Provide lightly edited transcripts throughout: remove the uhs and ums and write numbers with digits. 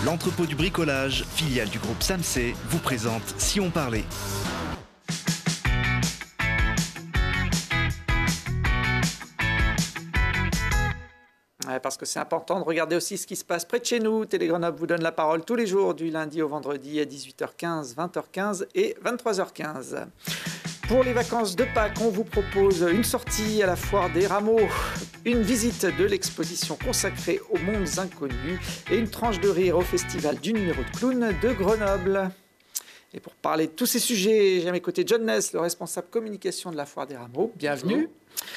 L'entrepôt du bricolage, filiale du groupe Samsey, vous présente Si on parlait. Parce que c'est important de regarder aussi ce qui se passe près de chez nous. Télé Grenoble vous donne la parole tous les jours, du lundi au vendredi à 18h15, 20h15 et 23h15. Pour les vacances de Pâques, on vous propose une sortie à la foire des rameaux, une visite de l'exposition consacrée aux mondes inconnus et une tranche de rire au festival du numéro de clown de Grenoble. Et pour parler de tous ces sujets, j'ai à mes côtés John Ness, le responsable communication de la foire des rameaux. Bienvenue. Bonjour.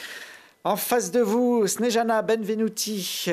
En face de vous, Snejana Benvenuti,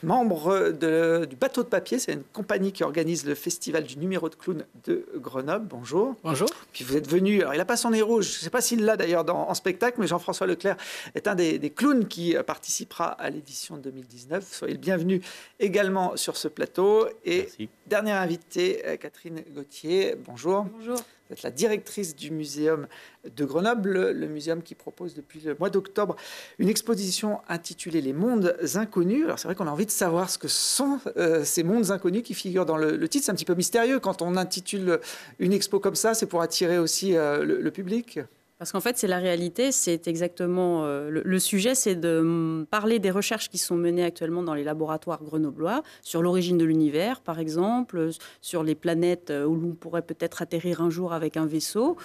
membre du Bateau de Papier. C'est une compagnie qui organise le festival du numéro de clown de Grenoble. Bonjour. Bonjour. Puis vous êtes venu, alors il n'a pas son nez rouge, je ne sais pas s'il l'a d'ailleurs en spectacle, mais Jean-François Leclerc est un des clowns qui participera à l'édition 2019. Soyez le bienvenu également sur ce plateau. Et merci. Dernière invitée, Catherine Gauthier. Bonjour. Bonjour. Vous êtes la directrice du Muséum de Grenoble, le muséum qui propose depuis le mois d'octobre une exposition intitulée Les mondes inconnus. Alors c'est vrai qu'on a envie de savoir ce que sont ces mondes inconnus qui figurent dans le titre. C'est un petit peu mystérieux quand on intitule une expo comme ça, c'est pour attirer aussi le public. Parce qu'en fait, c'est la réalité, c'est exactement le sujet, c'est de parler des recherches qui sont menées actuellement dans les laboratoires grenoblois, sur l'origine de l'univers, par exemple, sur les planètes où l'on pourrait peut-être atterrir un jour avec un vaisseau,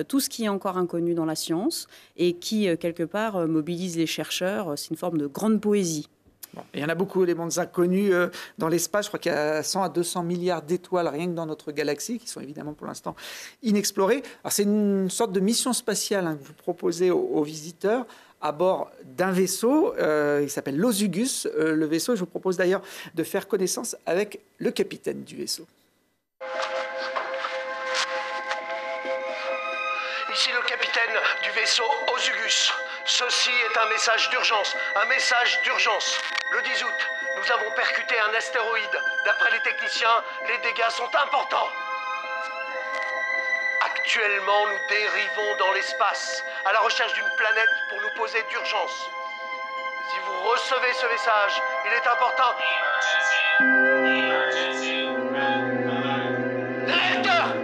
tout ce qui est encore inconnu dans la science et qui, quelque part, mobilise les chercheurs. C'est une forme de grande poésie. Bon, il y en a beaucoup, les mondes inconnus dans l'espace. Je crois qu'il y a 100 à 200 milliards d'étoiles rien que dans notre galaxie, qui sont évidemment pour l'instant inexplorées. Alors c'est une sorte de mission spatiale que vous proposez aux visiteurs à bord d'un vaisseau. Il s'appelle l'Ozugus, le vaisseau. Je vous propose d'ailleurs de faire connaissance avec le capitaine du vaisseau. Ici le capitaine du vaisseau Ozugus. Ceci est un message d'urgence, Le 10 août, nous avons percuté un astéroïde. D'après les techniciens, les dégâts sont importants. Actuellement, nous dérivons dans l'espace, à la recherche d'une planète pour nous poser d'urgence. Si vous recevez ce message, il est important... Réacteur!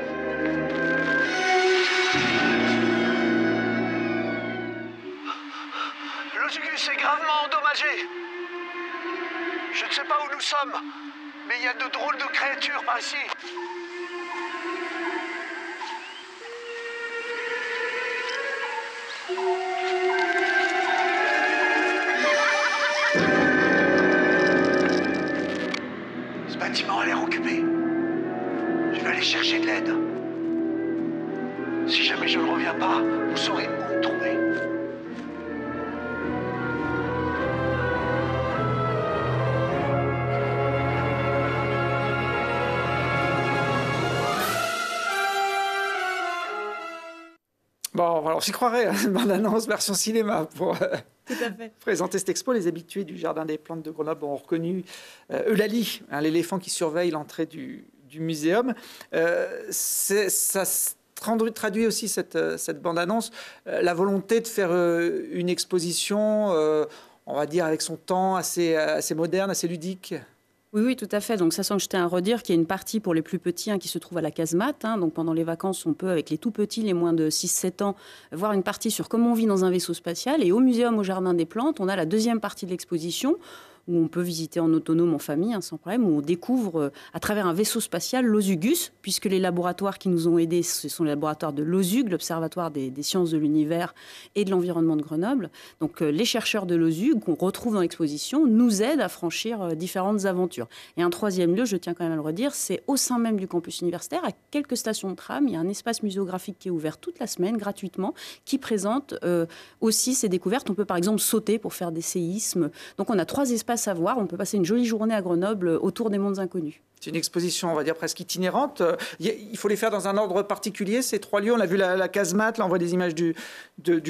L'Ozugus est gravement endommagé. Je ne sais pas où nous sommes, mais il y a de drôles de créatures par ici. Ce bâtiment a l'air occupé. Je vais aller chercher de l'aide. Si jamais je ne reviens pas, vous saurez où me trouver. Bon, alors j'y croirais, une bande-annonce version cinéma pour présenter cette expo. Les habitués du Jardin des Plantes de Grenoble ont reconnu Eulalie, l'éléphant qui surveille l'entrée du muséum. Ça traduit aussi cette bande-annonce, la volonté de faire une exposition, on va dire, avec son temps assez moderne, assez ludique. Oui, tout à fait. Donc, ça sans jeter un redire qu'il y a une partie pour les plus petits qui se trouve à la casemate. Donc, pendant les vacances, on peut, avec les tout petits, les moins de 6-7 ans, voir une partie sur comment on vit dans un vaisseau spatial. Et au muséum, au Jardin des Plantes, on a la deuxième partie de l'exposition, où on peut visiter en autonome, en famille, sans problème, où on découvre à travers un vaisseau spatial l'Ozugus, puisque les laboratoires qui nous ont aidés, ce sont les laboratoires de l'OSUG, l'Observatoire des sciences de l'univers et de l'environnement de Grenoble. Donc les chercheurs de l'OSUG, qu'on retrouve dans l'exposition, nous aident à franchir différentes aventures. Et un troisième lieu, je tiens quand même à le redire, c'est au sein même du campus universitaire, à quelques stations de tram, il y a un espace muséographique qui est ouvert toute la semaine, gratuitement, qui présente aussi ces découvertes. On peut par exemple sauter pour faire des séismes. Donc on a 3 espaces à voir. On peut passer une jolie journée à Grenoble autour des mondes inconnus. C'est une exposition, on va dire, presque itinérante. Il faut les faire dans un ordre particulier, ces 3 lieux. On a vu la casemate, là on voit des images du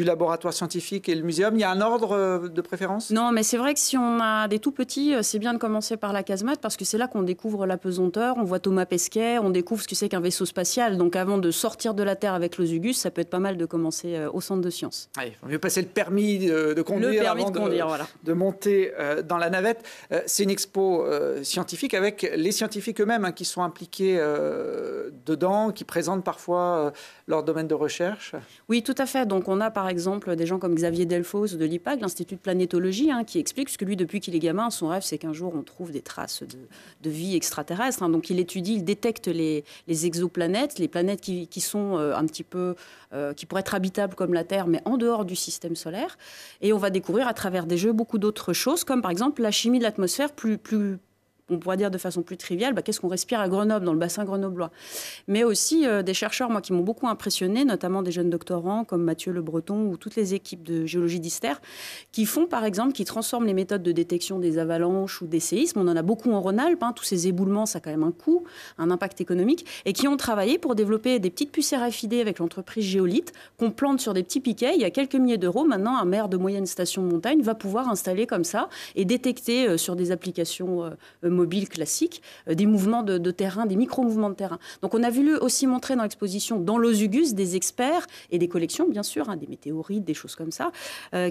laboratoire scientifique et le muséum. Il y a un ordre de préférence? Non, mais c'est vrai que si on a des tout petits, c'est bien de commencer par la casemate parce que c'est là qu'on découvre la pesanteur. On voit Thomas Pesquet, on découvre ce que c'est qu'un vaisseau spatial. Donc avant de sortir de la Terre avec l'Ozugus, ça peut être pas mal de commencer au centre de sciences. Il vaut mieux passer le permis de conduire avant de monter dans la navette. C'est une expo scientifique avec les scientifiques scientifiques eux-mêmes qui sont impliqués dedans, qui présentent parfois leur domaine de recherche. Oui, tout à fait. Donc on a par exemple des gens comme Xavier Delphos de l'IPAG, l'Institut de planétologie, qui explique, parce que lui, depuis qu'il est gamin, son rêve, c'est qu'un jour on trouve des traces de vie extraterrestre. Donc il étudie, il détecte les exoplanètes, les planètes qui sont un petit peu, qui pourraient être habitables comme la Terre, mais en dehors du système solaire. Et on va découvrir à travers des jeux beaucoup d'autres choses, comme par exemple la chimie de l'atmosphère, on pourrait dire de façon plus triviale, qu'est-ce qu'on respire à Grenoble, dans le bassin grenoblois. Mais aussi des chercheurs, moi, qui m'ont beaucoup impressionné, notamment des jeunes doctorants comme Mathieu Le Breton ou toutes les équipes de géologie d'ISTER, qui font, par exemple, qui transforment les méthodes de détection des avalanches ou des séismes. On en a beaucoup en Rhône-Alpes, tous ces éboulements, ça a quand même un coût, un impact économique, et qui ont travaillé pour développer des petites puces RFID avec l'entreprise Géolith, qu'on plante sur des petits piquets. Il y a quelques milliers d'euros. Maintenant, un maire de moyenne station de montagne va pouvoir installer comme ça et détecter sur des applications mobiles classiques, des mouvements de terrain, des micro-mouvements de terrain. Donc on a voulu aussi montrer dans l'exposition, dans l'Osugus, des experts et des collections, bien sûr, des météorites, des choses comme ça,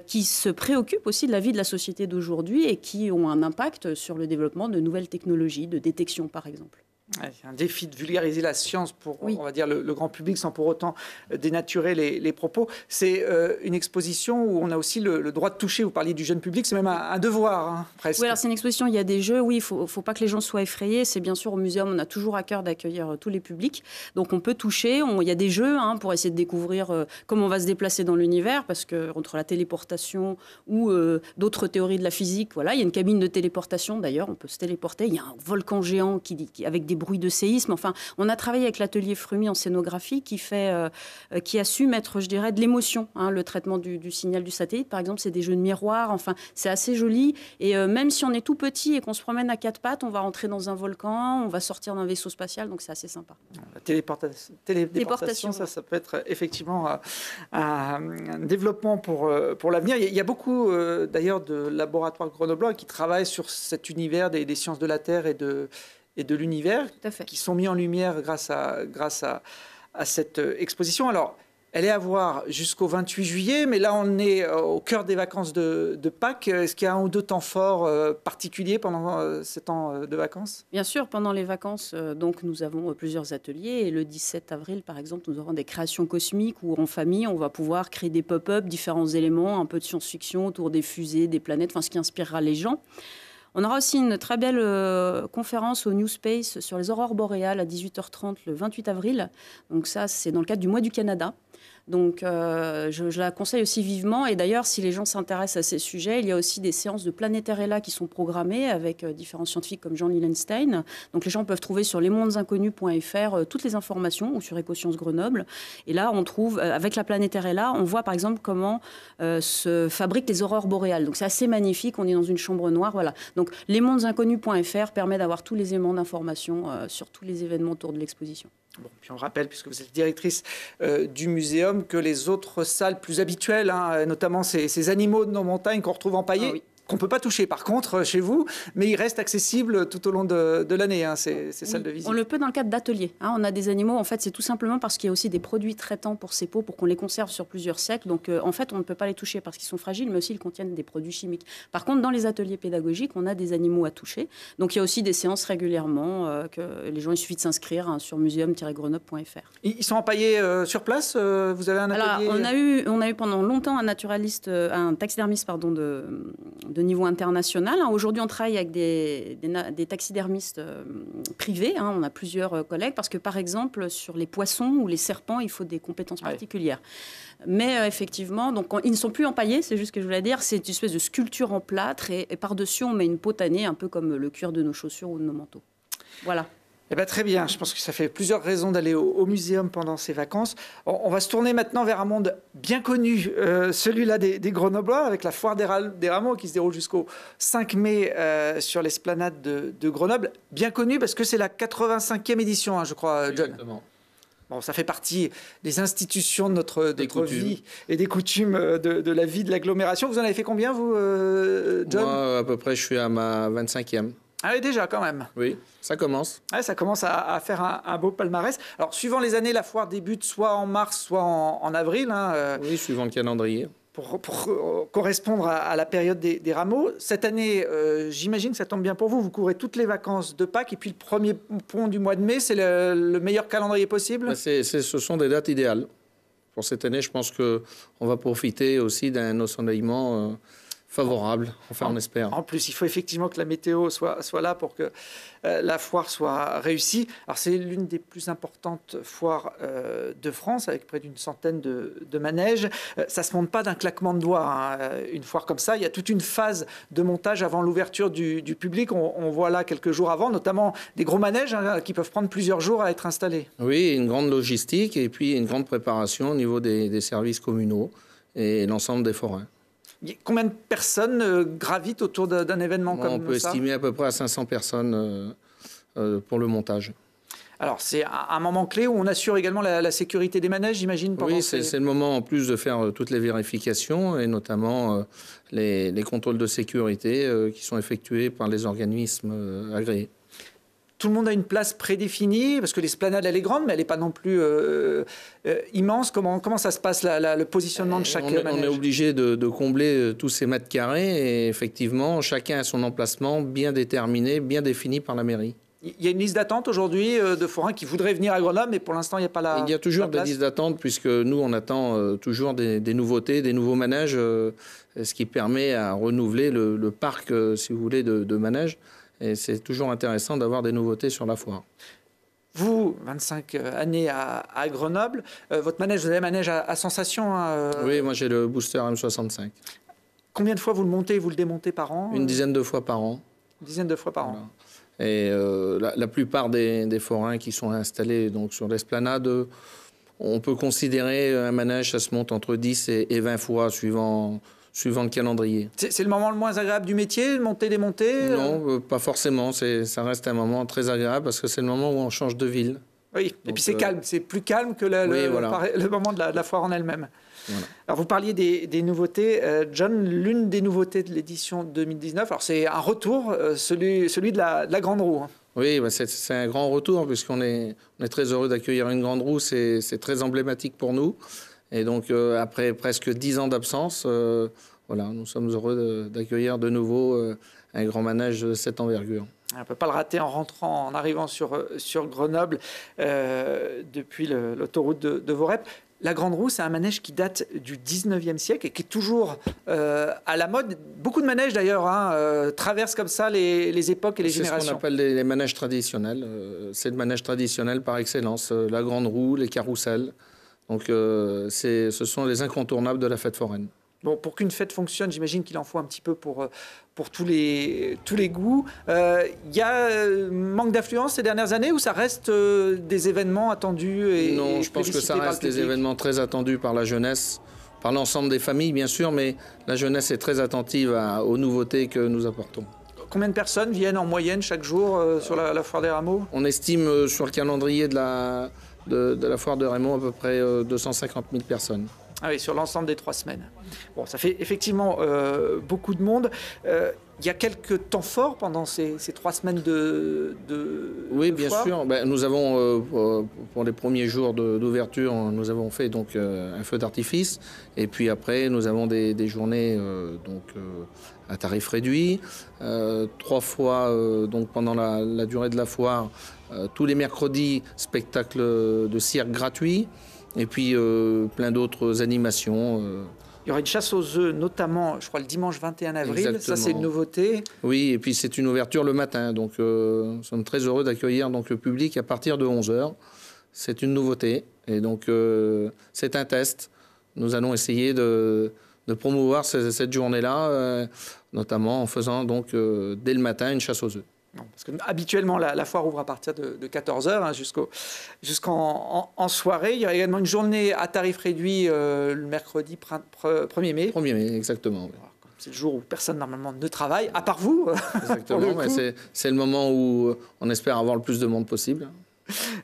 qui se préoccupent aussi de la vie de la société d'aujourd'hui et qui ont un impact sur le développement de nouvelles technologies, de détection par exemple. C'est un défi de vulgariser la science pour, on va dire, le grand public sans pour autant dénaturer les propos. C'est une exposition où on a aussi le droit de toucher. Vous parliez du jeune public, c'est même un devoir, presque. Oui, alors c'est une exposition, il y a des jeux. Oui, il ne faut pas que les gens soient effrayés. C'est bien sûr au muséum, on a toujours à cœur d'accueillir tous les publics. Donc on peut toucher. Il y a des jeux pour essayer de découvrir comment on va se déplacer dans l'univers, parce que entre la téléportation ou d'autres théories de la physique, voilà, il y a une cabine de téléportation. D'ailleurs, on peut se téléporter. Il y a un volcan géant avec des bruits de séisme. Enfin, on a travaillé avec l'atelier Frumi en scénographie qui a su mettre, je dirais, de l'émotion. Le traitement du signal du satellite, par exemple, c'est des jeux de miroirs. Enfin, c'est assez joli. Et même si on est tout petit et qu'on se promène à quatre pattes, on va rentrer dans un volcan, on va sortir d'un vaisseau spatial, donc c'est assez sympa. La téléportation, ça peut être effectivement un développement pour l'avenir. Il y a beaucoup, d'ailleurs, de laboratoires grenoblois qui travaillent sur cet univers des sciences de la Terre et de l'univers, qui sont mis en lumière grâce à cette exposition. Alors, elle est à voir jusqu'au 28 juillet, mais là, on est au cœur des vacances de Pâques. Est-ce qu'il y a un ou deux temps forts particuliers pendant ces temps de vacances? Bien sûr, pendant les vacances, donc, nous avons plusieurs ateliers. Et le 17 avril, par exemple, nous aurons des créations cosmiques où, en famille, on va pouvoir créer des pop-up, différents éléments, un peu de science-fiction autour des fusées, des planètes, ce qui inspirera les gens. On aura aussi une très belle conférence au New Space sur les aurores boréales à 18h30 le 28 avril. Donc ça, c'est dans le cadre du mois du Canada. Donc je la conseille aussi vivement. Et d'ailleurs, si les gens s'intéressent à ces sujets, il y a aussi des séances de Planétaire qui sont programmées avec différents scientifiques comme Jean Lillenstein. Donc les gens peuvent trouver sur lesmondesinconnus.fr toutes les informations ou sur Écosciences Grenoble. Et là, on trouve, avec la Planétaire, on voit par exemple comment se fabriquent les aurores boréales. Donc c'est assez magnifique, on est dans une chambre noire. Voilà. Donc lesmondesinconnus.fr permet d'avoir tous les éléments d'information sur tous les événements autour de l'exposition. Bon, puis on rappelle, puisque vous êtes directrice du muséum, que les autres salles plus habituelles, notamment ces animaux de nos montagnes qu'on retrouve empaillés, qu'on ne peut pas toucher par contre chez vous, mais ils restent accessibles tout au long de l'année, ces salles de visite. On le peut dans le cadre d'ateliers. On a des animaux, en fait, c'est tout simplement parce qu'il y a aussi des produits traitants pour ces peaux, pour qu'on les conserve sur plusieurs siècles. Donc, en fait, on ne peut pas les toucher parce qu'ils sont fragiles, mais aussi ils contiennent des produits chimiques. Par contre, dans les ateliers pédagogiques, on a des animaux à toucher. Donc, il y a aussi des séances régulièrement que les gens, il suffit de s'inscrire sur museum-grenoble.fr. Ils sont empaillés sur place. Vous avez un atelier? Alors, on a eu pendant longtemps un naturaliste, un taxidermiste, de niveau international. Aujourd'hui, on travaille avec des taxidermistes privés. On a plusieurs collègues parce que, par exemple, sur les poissons ou les serpents, il faut des compétences particulières. Mais effectivement, donc, ils ne sont plus empaillés, c'est juste ce que je voulais dire. C'est une espèce de sculpture en plâtre et par-dessus, on met une peau tannée, un peu comme le cuir de nos chaussures ou de nos manteaux. Voilà. Eh bien, très bien, je pense que ça fait plusieurs raisons d'aller au muséum pendant ces vacances. On va se tourner maintenant vers un monde bien connu, celui-là des Grenoblois, avec la foire des Rameaux qui se déroule jusqu'au 5 mai sur l'esplanade de Grenoble. Bien connu parce que c'est la 85e édition, je crois, John. Exactement. Bon, ça fait partie des institutions de notre vie et des coutumes de la vie de l'agglomération. Vous en avez fait combien, vous, John? Moi, à peu près, je suis à ma 25e. Ah oui, déjà, quand même. Oui, ça commence. Ouais, ça commence à faire un beau palmarès. Alors, suivant les années, la foire débute soit en mars, soit en avril. Oui, suivant le calendrier. pour correspondre à la période des rameaux. Cette année, j'imagine que ça tombe bien pour vous. Vous couvrez toutes les vacances de Pâques et puis le premier pont du mois de mai, c'est le meilleur calendrier possible. Ce sont des dates idéales. Pour cette année, je pense qu'on va profiter aussi d'un ensoleillement favorable, enfin on espère. En plus, il faut effectivement que la météo soit là pour que la foire soit réussie. Alors c'est l'une des plus importantes foires de France, avec près d'une centaine de manèges. Ça ne se monte pas d'un claquement de doigts, hein. Une foire comme ça, il y a toute une phase de montage avant l'ouverture du public. On voit là quelques jours avant, notamment des gros manèges, hein, qui peuvent prendre plusieurs jours à être installés. Oui, une grande logistique et puis une grande préparation au niveau des services communaux et l'ensemble des forains. Combien de personnes gravitent autour d'un événement comme ça? On peut estimer à peu près à 500 personnes pour le montage. Alors, c'est un moment clé où on assure également la sécurité des manèges, j'imagine. Oui, c'est le moment en plus de faire toutes les vérifications et notamment les contrôles de sécurité qui sont effectués par les organismes agréés. Tout le monde a une place prédéfinie, parce que l'esplanade, elle est grande, mais elle n'est pas non plus immense. Comment ça se passe, le positionnement de chaque manège? On est obligé de combler tous ces mètres carrés et effectivement, chacun a son emplacement bien déterminé, bien défini par la mairie. Il y a une liste d'attente aujourd'hui de forains qui voudraient venir à Grenoble, mais pour l'instant, il n'y a pas la. Il y a toujours des listes d'attente, puisque nous, on attend toujours des nouveautés, des nouveaux manèges, ce qui permet à renouveler le parc, si vous voulez, de manèges. Et c'est toujours intéressant d'avoir des nouveautés sur la foire. Vous, 25 années à Grenoble, votre manège, vous avez un manège à sensation, hein, Oui, moi j'ai le Booster M65. Combien de fois vous le montez et vous le démontez par an? Une dizaine de fois par an. Une dizaine de fois par an. Voilà. Et la plupart des forains qui sont installés donc, sur l'esplanade, on peut considérer un manège, ça se monte entre 10 et 20 fois suivant le calendrier. C'est le moment le moins agréable du métier, monter, démonter? Non, pas forcément. Ça reste un moment très agréable parce que c'est le moment où on change de ville. Oui, donc, et puis c'est calme. C'est plus calme que le moment de la foire en elle-même. Voilà. Alors vous parliez des nouveautés. John, l'une des nouveautés de l'édition 2019, alors c'est un retour, celui de la Grande Roue. Hein. Oui, bah c'est un grand retour puisqu'on est très heureux d'accueillir une Grande Roue. C'est très emblématique pour nous. Et donc, après presque 10 ans d'absence, voilà, nous sommes heureux d'accueillir de nouveau un grand manège de cette envergure. On ne peut pas le rater en arrivant sur Grenoble depuis l'autoroute de Vorep. La Grande Roue, c'est un manège qui date du 19e siècle et qui est toujours à la mode. Beaucoup de manèges, d'ailleurs, traversent comme ça les époques et les générations. C'est ce qu'on appelle les manèges traditionnels. C'est le manège traditionnel par excellence. La Grande Roue, les carrousels. Donc, ce sont les incontournables de la fête foraine. Bon, pour qu'une fête fonctionne, j'imagine qu'il en faut un petit peu pour tous les goûts. Il y a manque d'affluence ces dernières années ou ça reste des événements attendus Non, je pense que ça reste des événements très attendus par la jeunesse, par l'ensemble des familles, bien sûr, mais la jeunesse est très attentive aux nouveautés que nous apportons. Combien de personnes viennent en moyenne chaque jour sur la foire des Rameaux? On estime sur le calendrier de la foire de Rameaux à peu près 250 000 personnes. Ah oui, sur l'ensemble des 3 semaines. Bon, ça fait effectivement beaucoup de monde. Il y a quelques temps forts pendant ces 3 semaines de Oui, bien foire. sûr. Ben, nous avons, pour les premiers jours d'ouverture, nous avons fait donc, un feu d'artifice. Et puis après, nous avons des journées à tarif réduit. 3 fois donc, pendant la durée de la foire, tous les mercredis, spectacle de cirque gratuit. Et puis plein d'autres animations. Il y aura une chasse aux œufs, notamment, je crois, le dimanche 21 avril. Exactement. Ça, c'est une nouveauté. Oui, et puis c'est une ouverture le matin. Donc, nous sommes très heureux d'accueillir donc, le public à partir de 11h. C'est une nouveauté. Et donc, c'est un test. Nous allons essayer de promouvoir cette journée-là, notamment en faisant donc, dès le matin une chasse aux œufs. Non, parce que habituellement, la foire ouvre à partir de 14h jusqu'en soirée. Il y a également une journée à tarif réduit le mercredi 1er mai. 1er mai, exactement. Oui. C'est le jour où personne normalement ne travaille, à part vous. Exactement, c'est le moment où on espère avoir le plus de monde possible.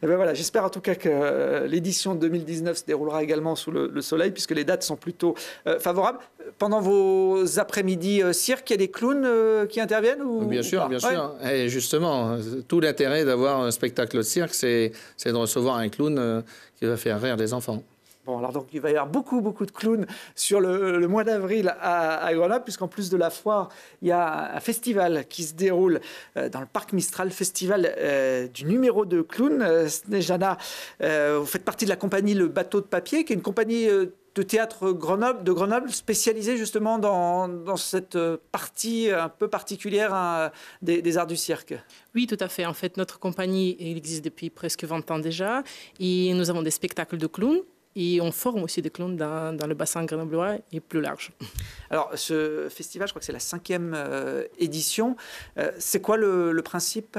Et ben voilà, j'espère en tout cas que l'édition 2019 se déroulera également sous le soleil, puisque les dates sont plutôt favorables. Pendant vos après-midi cirque, il y a des clowns qui interviennent ou Bien sûr, bien sûr. Et justement, tout l'intérêt d'avoir un spectacle de cirque, c'est de recevoir un clown qui va faire rire les enfants. Bon, alors donc il va y avoir beaucoup de clowns sur le mois d'avril à Grenoble, puisqu'en plus de la foire, il y a un festival qui se déroule dans le parc Mistral, festival du numéro de clown. Snejana, vous faites partie de la compagnie Le Bateau de Papier, qui est une compagnie de théâtre de Grenoble spécialisée justement dans cette partie un peu particulière des arts du cirque. Oui, tout à fait. En fait, notre compagnie elle existe depuis presque 20 ans déjà et nous avons des spectacles de clowns. Et on forme aussi des clowns dans le bassin grenoblois et plus large. Alors, ce festival, je crois que c'est la 5e édition. C'est quoi le principe ?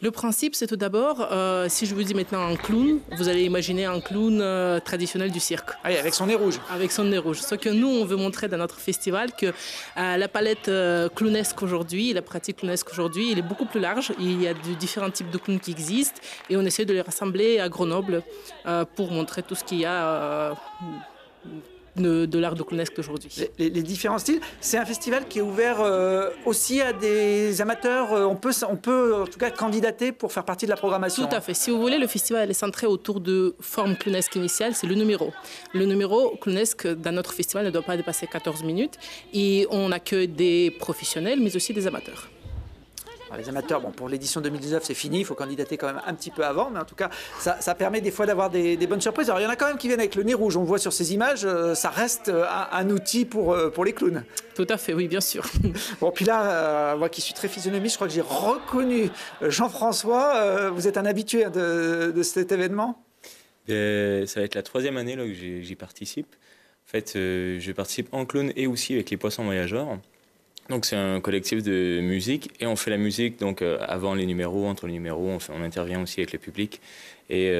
Le principe, c'est tout d'abord, si je vous dis maintenant un clown, vous allez imaginer un clown traditionnel du cirque. Ah oui, avec son nez rouge. Avec son nez rouge. Ce que nous, on veut montrer dans notre festival, que la palette clownesque aujourd'hui, la pratique clownesque aujourd'hui, elle est beaucoup plus large. Il y a différents types de clowns qui existent et on essaie de les rassembler à Grenoble pour montrer tout ce qu'il y a de l'art de clownesque d'aujourd'hui. Les différents styles. C'est un festival qui est ouvert aussi à des amateurs. On peut en tout cas candidater pour faire partie de la programmation. Tout à fait. Si vous voulez, le festival est centré autour de forme clownesque initiale, c'est le numéro. Le numéro clownesque dans notre festival ne doit pas dépasser 14 minutes et on accueille des professionnels mais aussi des amateurs. Alors les amateurs, bon, pour l'édition 2019, c'est fini, il faut candidater quand même un petit peu avant, mais en tout cas, ça permet des fois d'avoir des bonnes surprises. Alors il y en a quand même qui viennent avec le nez rouge, on le voit sur ces images, ça reste un outil pour les clowns. Tout à fait, oui, bien sûr. Bon, puis là, moi qui suis très physionomiste, je crois que j'ai reconnu Jean-François. Vous êtes un habitué de cet événement ? Ça va être la 3e année là, que j'y participe. En fait, je participe en clown et aussi avec les Poissons Voyageurs. Donc c'est un collectif de musique et on fait la musique donc avant les numéros, entre les numéros, on intervient aussi avec le public et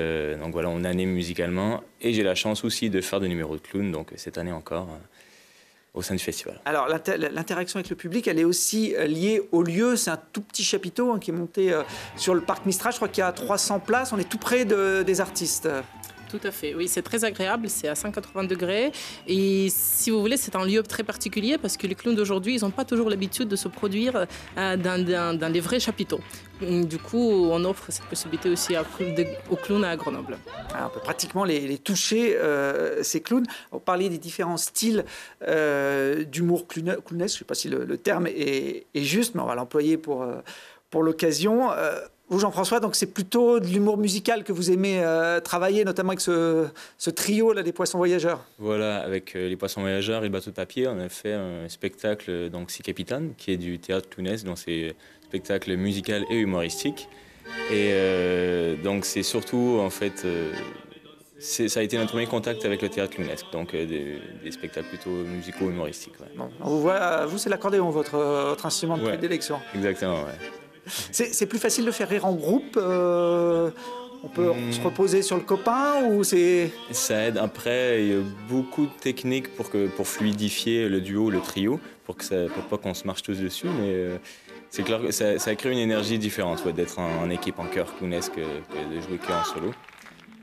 donc voilà, on anime musicalement et j'ai la chance aussi de faire des numéros de clown donc cette année encore au sein du festival. Alors l'interaction avec le public, elle est aussi liée au lieu. C'est un tout petit chapiteau qui est monté sur le parc Mistral. Je crois qu'il y a 300 places. On est tout près des artistes. Tout à fait, oui, c'est très agréable, c'est à 180 degrés et si vous voulez, c'est un lieu très particulier parce que les clowns d'aujourd'hui, ils n'ont pas toujours l'habitude de se produire dans les vrais chapiteaux. Du coup, on offre cette possibilité aussi aux clowns à Grenoble. Alors, on peut pratiquement les toucher, ces clowns. On parlait des différents styles d'humour clownesque, je ne sais pas si le terme est juste, mais on va l'employer pour l'occasion. Vous, Jean-François, donc c'est plutôt de l'humour musical que vous aimez travailler, notamment avec ce trio là, des Poissons Voyageurs. Voilà, avec les Poissons Voyageurs et le Bateau de Papier, on a fait un spectacle, donc Si Capitaine, qui est du théâtre clownesque, donc c'est un spectacle musical et humoristique. Et donc c'est surtout, en fait, ça a été notre premier contact avec le théâtre clownesque, donc des spectacles plutôt musicaux humoristiques. Ouais. Bon, on vous voit, vous, c'est l'accordéon, votre instrument de prédilection. Exactement, ouais. C'est plus facile de faire rire en groupe on peut se reposer sur le copain ou c'est... Ça aide. Après, il y a beaucoup de techniques pour fluidifier le duo, le trio, pour pas qu'on se marche tous dessus, mais c'est clair que ça crée une énergie différente d'être en équipe, en chœur clownesque, que de jouer qu'en solo.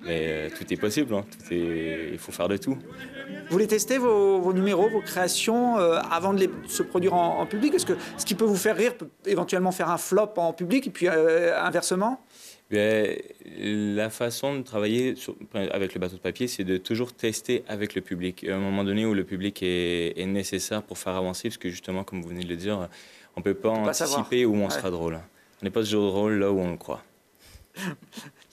Mais tout est possible, hein. Il faut faire de tout. Vous voulez tester vos numéros, vos créations avant de se produire en public? Est-ce que ce qui peut vous faire rire peut éventuellement faire un flop en public et puis inversement? La façon de travailler avec le Bateau de Papier, c'est de toujours tester avec le public. À un moment donné où le public est nécessaire pour faire avancer, parce que justement, comme vous venez de le dire, on ne peut pas anticiper où on sera drôle. On n'est pas ce genre de rôle là où on le croit.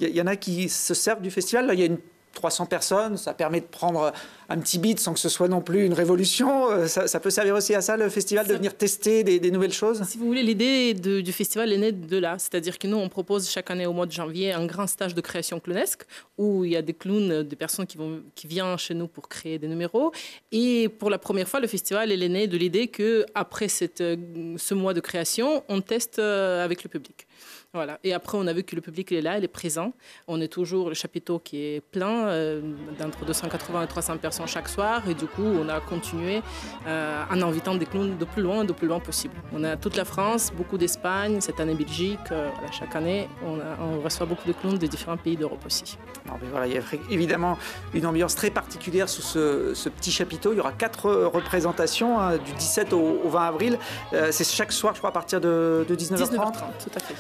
Il y en a qui se servent du festival. Là, il y a 300 personnes. Ça permet de prendre un petit beat sans que ce soit non plus une révolution. Ça peut servir aussi à ça, le festival, de venir tester des nouvelles choses? Si vous voulez, l'idée du festival est née de là. C'est-à-dire que nous, on propose chaque année au mois de janvier un grand stage de création clownesque où il y a des clowns, des personnes qui viennent chez nous pour créer des numéros. Et pour la première fois, le festival est né de l'idée qu'après ce mois de création, on teste avec le public. Voilà. Et après, on a vu que le public est là, il est présent. On est toujours le chapiteau qui est plein, d'entre 280 et 300 personnes chaque soir. Et du coup, on a continué en invitant des clowns de plus loin possible. On a toute la France, beaucoup d'Espagne, cette année Belgique. Voilà, chaque année, on reçoit beaucoup de clowns de différents pays d'Europe aussi. Non, mais voilà, il y a évidemment une ambiance très particulière sous ce petit chapiteau. Il y aura 4 représentations, du 17 au 20 avril. C'est chaque soir, je crois, à partir de 19h30. 19h30, tout à fait.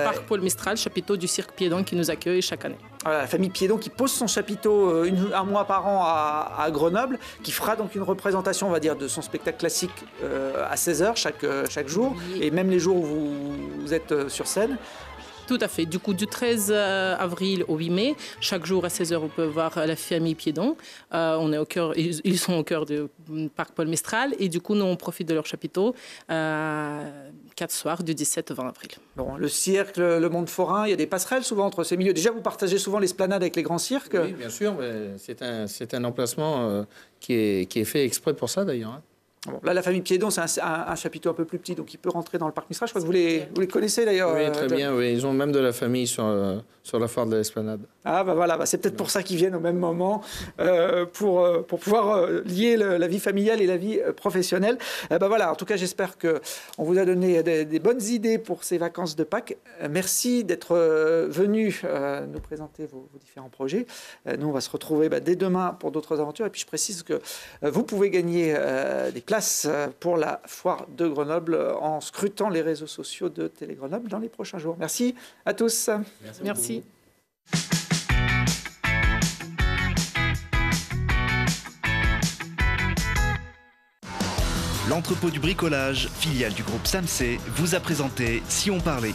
Parc Paul Mistral, chapiteau du cirque Piédon qui nous accueille chaque année. Voilà, la famille Piédon qui pose son chapiteau un mois par an à Grenoble, qui fera donc une représentation, on va dire, de son spectacle classique à 16h chaque jour, et même les jours où vous êtes sur scène. Tout à fait. Du coup, du 13 avril au 8 mai, chaque jour à 16h, on peut voir la famille Piédon. On est au cœur, ils sont au cœur du parc Paul Mistral. Et du coup, nous, on profite de leur chapiteau 4 soirs du 17 au 20 avril. Bon, le cirque, le monde forain, il y a des passerelles souvent entre ces milieux. Déjà, vous partagez souvent l'esplanade avec les grands cirques. Oui, bien sûr. C'est un emplacement qui est fait exprès pour ça, d'ailleurs. Hein. Bon, là, la famille Piédon, c'est un chapiteau un peu plus petit, donc il peut rentrer dans le parc Mistral. Je crois que vous les connaissez d'ailleurs. Oui, très bien. Oui. Ils ont même de la famille sur la foire de l'Esplanade. Ah, bah voilà, c'est peut-être pour ça qu'ils viennent au même moment, pour pouvoir lier la vie familiale et la vie professionnelle. Voilà, en tout cas, j'espère qu'on vous a donné des bonnes idées pour ces vacances de Pâques. Merci d'être venus nous présenter vos différents projets. Nous, on va se retrouver dès demain pour d'autres aventures. Et puis, je précise que vous pouvez gagner des places pour la foire de Grenoble en scrutant les réseaux sociaux de Télé Grenoble dans les prochains jours. Merci à tous. Merci. L'entrepôt du bricolage, filiale du groupe SAMC, vous a présenté Si on parlait.